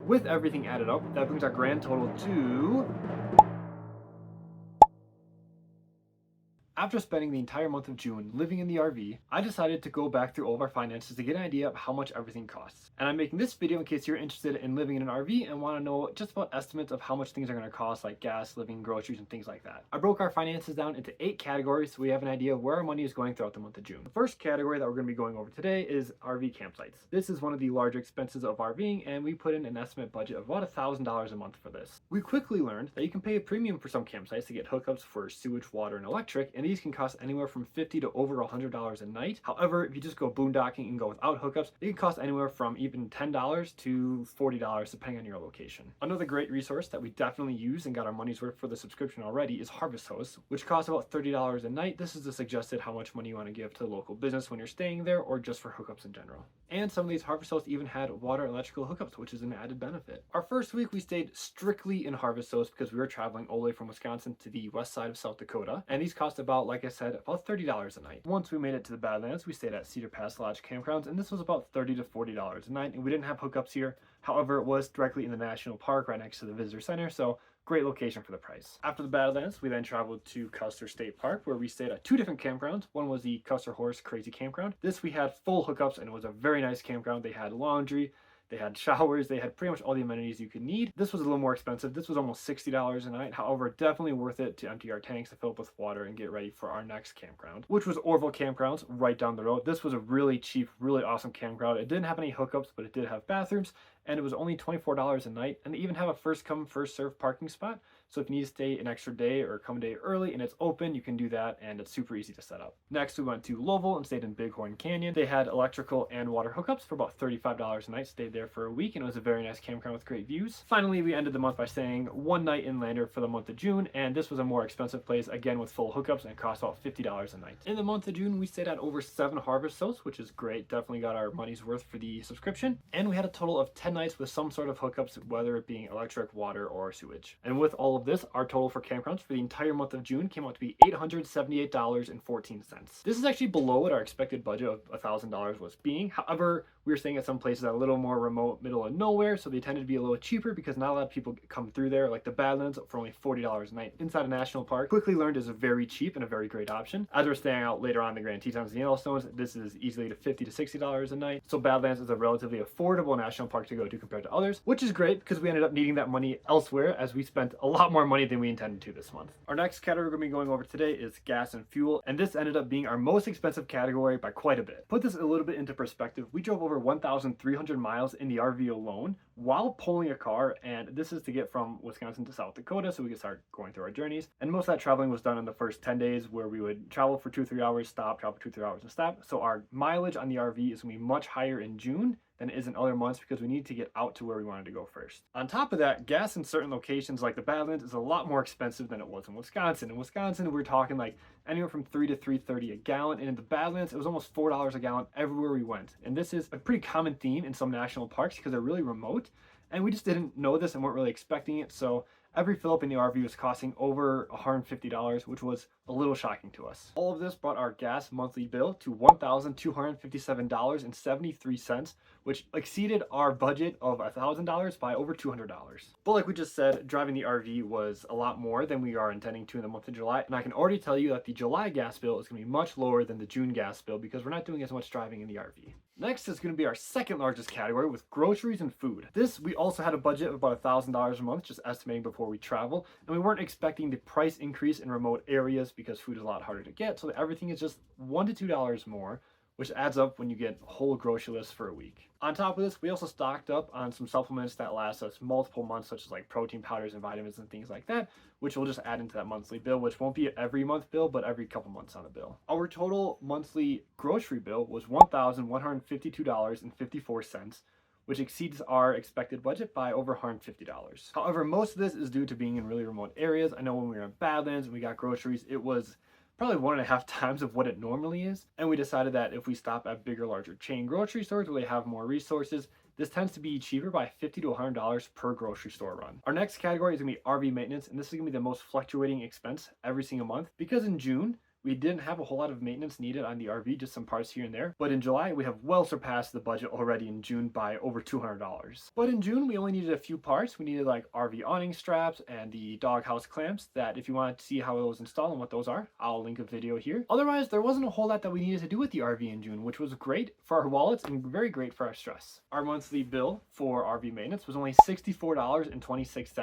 With everything added up, that brings our grand total to... After spending the entire month of June living in the RV, I decided to go back through all of our finances to get an idea of how much everything costs. And I'm making this video in case you're interested in living in an RV and want to know just about estimates of how much things are going to cost, like gas, living, groceries, and things like that. I broke our finances down into 8 categories so we have an idea of where our money is going throughout the month of June. The first category that we're going to be going over today is RV campsites. This is one of the larger expenses of RVing, and we put in an estimate budget of about $1,000 a month for this. We quickly learned that you can pay a premium for some campsites to get hookups for sewage, water, and electric, and these can cost anywhere from $50 to over $100 a night. However, if you just go boondocking and go without hookups, it can cost anywhere from even $10 to $40 depending on your location. Another great resource that we definitely use and got our money's worth for the subscription already is Harvest Host, which costs about $30 a night. This is the suggested how much money you want to give to the local business when you're staying there or just for hookups in general. And some of these Harvest Hosts even had water and electrical hookups, which is an added benefit. Our first week we stayed strictly in Harvest Host because we were traveling all the way from Wisconsin to the west side of South Dakota, and these cost about, like I said, about $30 a night. Once we made it to the Badlands, we stayed at Cedar Pass Lodge Campgrounds, and this was about $30 to $40 a night, and we didn't have hookups here. However, it was directly in the national park right next to the visitor center, so great location for the price. After the Badlands, we then traveled to Custer State Park, where we stayed at 2 different campgrounds. One was the Custer Horse Crazy Campground. This we had full hookups, and it was a very nice campground. They had laundry, they had showers, they had pretty much all the amenities you could need. This was a little more expensive. This was almost $60 a night. However, definitely worth it to empty our tanks to fill up with water and get ready for our next campground, which was Orville Campgrounds right down the road. This was a really cheap, really awesome campground. It didn't have any hookups, but it did have bathrooms, and it was only $24 a night. And they even have a first come, first served parking spot. So if you need to stay an extra day or come a day early and it's open, you can do that, and it's super easy to set up. Next, we went to Louisville and stayed in Bighorn Canyon. They had electrical and water hookups for about $35 a night. Stayed there for a week, and it was a very nice campground with great views. Finally, we ended the month by staying one night in Lander for the month of June, and this was a more expensive place, again with full hookups, and it cost about $50 a night. In the month of June, we stayed at over 7 Harvest Hosts, which is great. Definitely got our money's worth for the subscription. And we had a total of 10 nights with some sort of hookups, whether it being electric, water, or sewage. And with all of this, our total for campgrounds for the entire month of June came out to be $878.14. This is actually below what our expected budget of $1,000 was being. However, we were staying at some places that are a little more remote, middle of nowhere, so they tended to be a little cheaper because not a lot of people come through there, like the Badlands for only $40 a night inside a national park. Quickly learned is a very cheap and a very great option. As we're staying out later on in the Grand Tetons and Yellowstones, this is easily to $50 to $60 a night. So Badlands is a relatively affordable national park to go to compared to others, which is great because we ended up needing that money elsewhere as we spent a lot more money than we intended to this month. Our next category we're going to be going over today is gas and fuel, and this ended up being our most expensive category by quite a bit. Put this a little bit into perspective, we drove over 1,300 miles in the RV alone while pulling a car, and this is to get from Wisconsin to South Dakota so we could start going through our journeys. And most of that traveling was done in the first 10 days where we would travel for 2-3 hours, stop, travel for 2-3 hours and stop. So our mileage on the RV is going to be much higher in June than it is in other months because we need to get out to where we wanted to go first. On top of that, gas in certain locations like the Badlands is a lot more expensive than it was in Wisconsin. In Wisconsin, we're talking like anywhere from $3 to $3.30 a gallon, and in the Badlands, it was almost $4 a gallon everywhere we went. And this is a pretty common theme in some national parks because they're really remote, and we just didn't know this and weren't really expecting it. So every fill up in the RV was costing over $150, which was a little shocking to us. All of this brought our gas monthly bill to $1,257.73, which exceeded our budget of $1,000 by over $200. But like we just said, driving the RV was a lot more than we are intending to in the month of July, and I can already tell you that the July gas bill is going to be much lower than the June gas bill because we're not doing as much driving in the RV. Next is going to be our second largest category with groceries and food. This, we also had a budget of about $1,000 a month, just estimating before we travel, and we weren't expecting the price increase in remote areas because food is a lot harder to get, so everything is just $1 to $2 more, which adds up when you get a whole grocery list for a week. On top of this, we also stocked up on some supplements that last us multiple months, such as like protein powders and vitamins and things like that, which we'll just add into that monthly bill, which won't be every month bill, but every couple months on the bill. Our total monthly grocery bill was $1,152.54, which exceeds our expected budget by over $150. However, most of this is due to being in really remote areas. I know when we were in Badlands and we got groceries, it was probably 1.5 times of what it normally is. And we decided that if we stop at bigger, larger chain grocery stores where they have more resources, this tends to be cheaper by $50 to $100 per grocery store run. Our next category is gonna be RV maintenance, and this is gonna be the most fluctuating expense every single month because in June, we didn't have a whole lot of maintenance needed on the RV, just some parts here and there. But in July, we have well surpassed the budget already in June by over $200. But in June, we only needed a few parts. We needed like RV awning straps and the doghouse clamps that if you want to see how those install and what those are, I'll link a video here. Otherwise, there wasn't a whole lot that we needed to do with the RV in June, which was great for our wallets and very great for our stress. Our monthly bill for RV maintenance was only $64.26.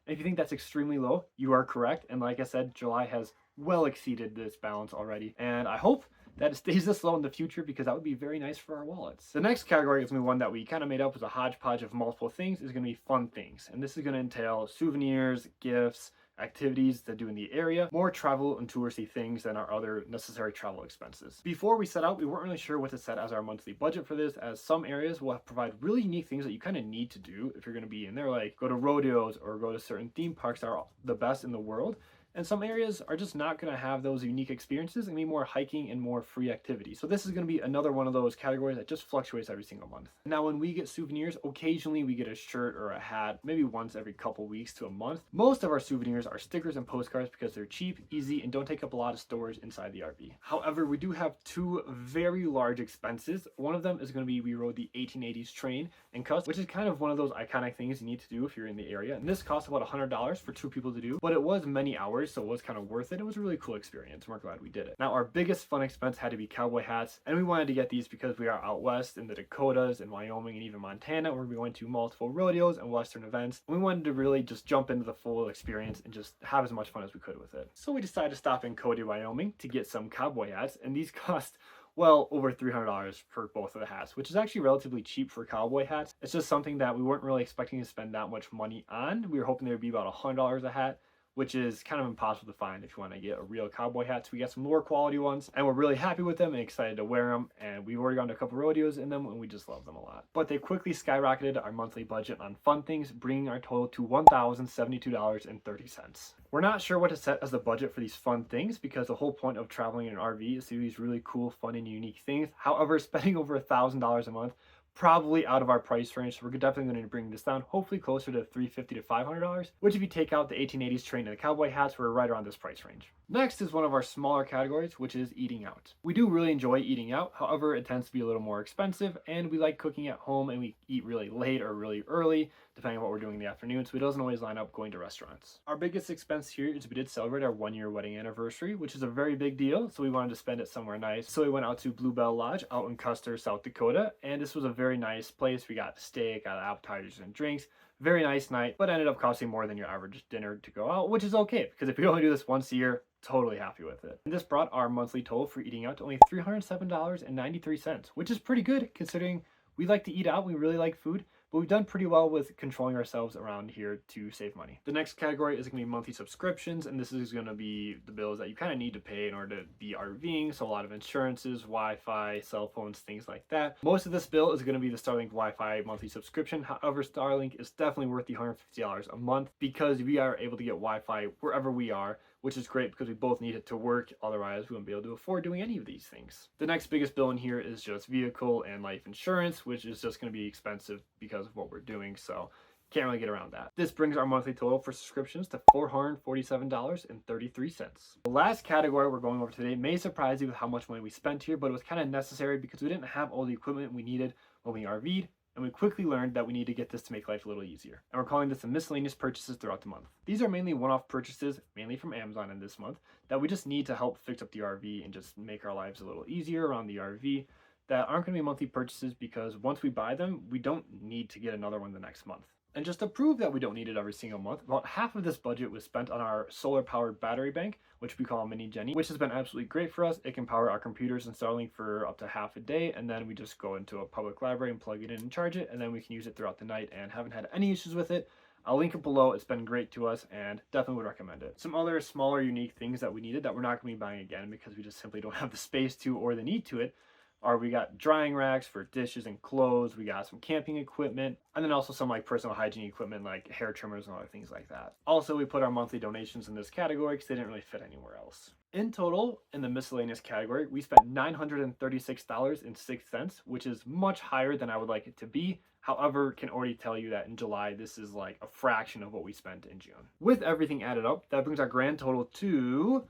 And if you think that's extremely low, you are correct. And like I said, July has well exceeded this balance already. And I hope that it stays this low in the future because that would be very nice for our wallets. The next category is going to be one that we kind of made up as a hodgepodge of multiple things, is going to be fun things. And this is going to entail souvenirs, gifts, activities to do in the area, more travel and touristy things than our other necessary travel expenses. Before we set out, we weren't really sure what to set as our monthly budget for this, as some areas will provide really unique things that you kind of need to do if you're going to be in there, like go to rodeos or go to certain theme parks that are the best in the world. And some areas are just not going to have those unique experiences and be more hiking and more free activity. So this is going to be another one of those categories that just fluctuates every single month. Now, when we get souvenirs, occasionally we get a shirt or a hat, maybe once every couple weeks to a month. Most of our souvenirs are stickers and postcards because they're cheap, easy, and don't take up a lot of storage inside the RV. However, we do have two very large expenses. One of them is going to be we rode the 1880s train in Cuss, which is kind of one of those iconic things you need to do if you're in the area. And this costs about $100 for two people to do, but it was many hours, so it was kind of worth it. It was a really cool experience. We're glad we did it. Now, our biggest fun expense had to be cowboy hats, and we wanted to get these because we are out west in the Dakotas and Wyoming and even Montana. We're going to multiple rodeos and western events, and we wanted to really just jump into the full experience and just have as much fun as we could with it. So we decided to stop in Cody, Wyoming to get some cowboy hats, and these cost well over $300 for both of the hats, which is actually relatively cheap for cowboy hats. It's just something that we weren't really expecting to spend that much money on. We were hoping they would be about $100 a hat, which is kind of impossible to find if you want to get a real cowboy hat. So we got some lower quality ones, and we're really happy with them and excited to wear them. And we've already gone to a couple rodeos in them, and we just love them a lot. But they quickly skyrocketed our monthly budget on fun things, bringing our total to $1,072.30. We're not sure what to set as the budget for these fun things because the whole point of traveling in an RV is to do these really cool, fun, and unique things. However, spending over $1,000 a month, probably out of our price range, so we're definitely going to bring this down, hopefully closer to $350 to $500, which if you take out the 1880s train and the cowboy hats, we're right around this price range. Next is one of our smaller categories, which is eating out. We do really enjoy eating out, however, it tends to be a little more expensive, and we like cooking at home, and we eat really late or really early, depending on what we're doing in the afternoon, so it doesn't always line up going to restaurants. Our biggest expense here is we did celebrate our 1-year wedding anniversary, which is a very big deal, so we wanted to spend it somewhere nice. So we went out to Bluebell Lodge out in Custer, South Dakota, and this was a very nice place. We got steak, got appetizers and drinks. Very nice night, but ended up costing more than your average dinner to go out, which is okay, because if we only do this once a year, totally happy with it. And this brought our monthly total for eating out to only $307.93, which is pretty good considering we like to eat out, we really like food, but we've done pretty well with controlling ourselves around here to save money. The next category is going to be monthly subscriptions, and this is going to be the bills that you kind of need to pay in order to be RVing, so a lot of insurances, Wi-Fi, cell phones, things like that. Most of this bill is going to be the Starlink Wi-Fi monthly subscription. However, Starlink is definitely worth the $150 a month because we are able to get Wi-Fi wherever we are, which is great because we both need it to work. Otherwise, we wouldn't be able to afford doing any of these things. The next biggest bill in here is just vehicle and life insurance, which is just going to be expensive because of what we're doing. So can't really get around that. This brings our monthly total for subscriptions to $447.33. The last category we're going over today may surprise you with how much money we spent here, but it was kind of necessary because we didn't have all the equipment we needed when we RV'd. And we quickly learned that we need to get this to make life a little easier. And we're calling this the miscellaneous purchases throughout the month. These are mainly one-off purchases, mainly from Amazon in this month, that we just need to help fix up the RV and just make our lives a little easier around the RV, that aren't going to be monthly purchases because once we buy them, we don't need to get another one the next month. And just to prove that we don't need it every single month, about half of this budget was spent on our solar-powered battery bank, which we call a Mini Jenny, which has been absolutely great for us. It can power our computers and Starlink for up to half a day, and then we just go into a public library and plug it in and charge it, and then we can use it throughout the night and haven't had any issues with it. I'll link it below. It's been great to us and definitely would recommend it. Some other smaller unique things that we needed that we're not going to be buying again because we just simply don't have the space to or the need to it are we got drying racks for dishes and clothes, we got some camping equipment, and then also some like personal hygiene equipment like hair trimmers and other things like that. Also, we put our monthly donations in this category because they didn't really fit anywhere else. In total, in the miscellaneous category, we spent $936.06, which is much higher than I would like it to be. However, can already tell you that in July, this is like a fraction of what we spent in June. With everything added up, that brings our grand total to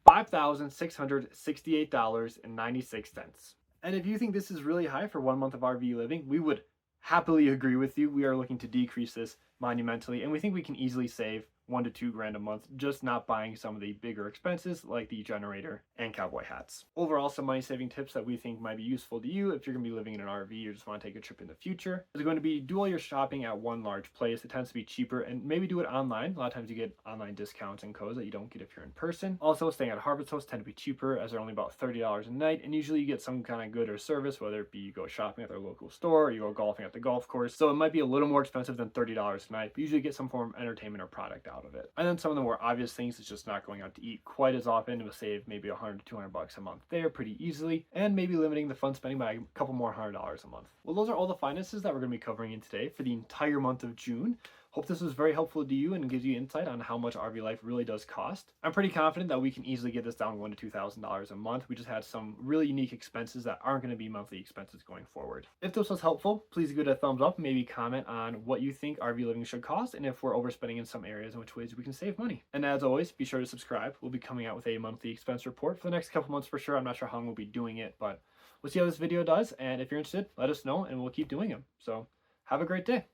$5,668.96. And if you think this is really high for 1 month of RV living, we would happily agree with you. We are looking to decrease this monumentally, and we think we can easily save $1 to $2 grand a month just not buying some of the bigger expenses like the generator and cowboy hats. Overall, some money saving tips that we think might be useful to you if you're going to be living in an RV or just want to take a trip in the future is going to be do all your shopping at one large place. It tends to be cheaper, and maybe do it online. A lot of times you get online discounts and codes that you don't get if you're in person. Also, staying at harvest hosts tend to be cheaper as they're only about $30 a night, and usually you get some kind of good or service, whether it be you go shopping at their local store or you go golfing at the golf course. So it might be a little more expensive than $30 a night, but usually get some form of entertainment or product out of it. And then some of the more obvious things is just not going out to eat quite as often. It will save maybe $100 to $200 a month there pretty easily, and maybe limiting the fun spending by a couple more $100 a month. Well, those are all the finances that we're going to be covering in today for the entire month of June. Hope this was very helpful to you and gives you insight on how much RV life really does cost. I'm pretty confident that we can easily get this down $1,000 to $2,000 a month. We just had some really unique expenses that aren't going to be monthly expenses going forward. If this was helpful, please give it a thumbs up. Maybe comment on what you think RV living should cost and if we're overspending in some areas and which ways we can save money. And as always, be sure to subscribe. We'll be coming out with a monthly expense report for the next couple months for sure. I'm not sure how long we'll be doing it, but we'll see how this video does. And if you're interested, let us know and we'll keep doing them. So have a great day.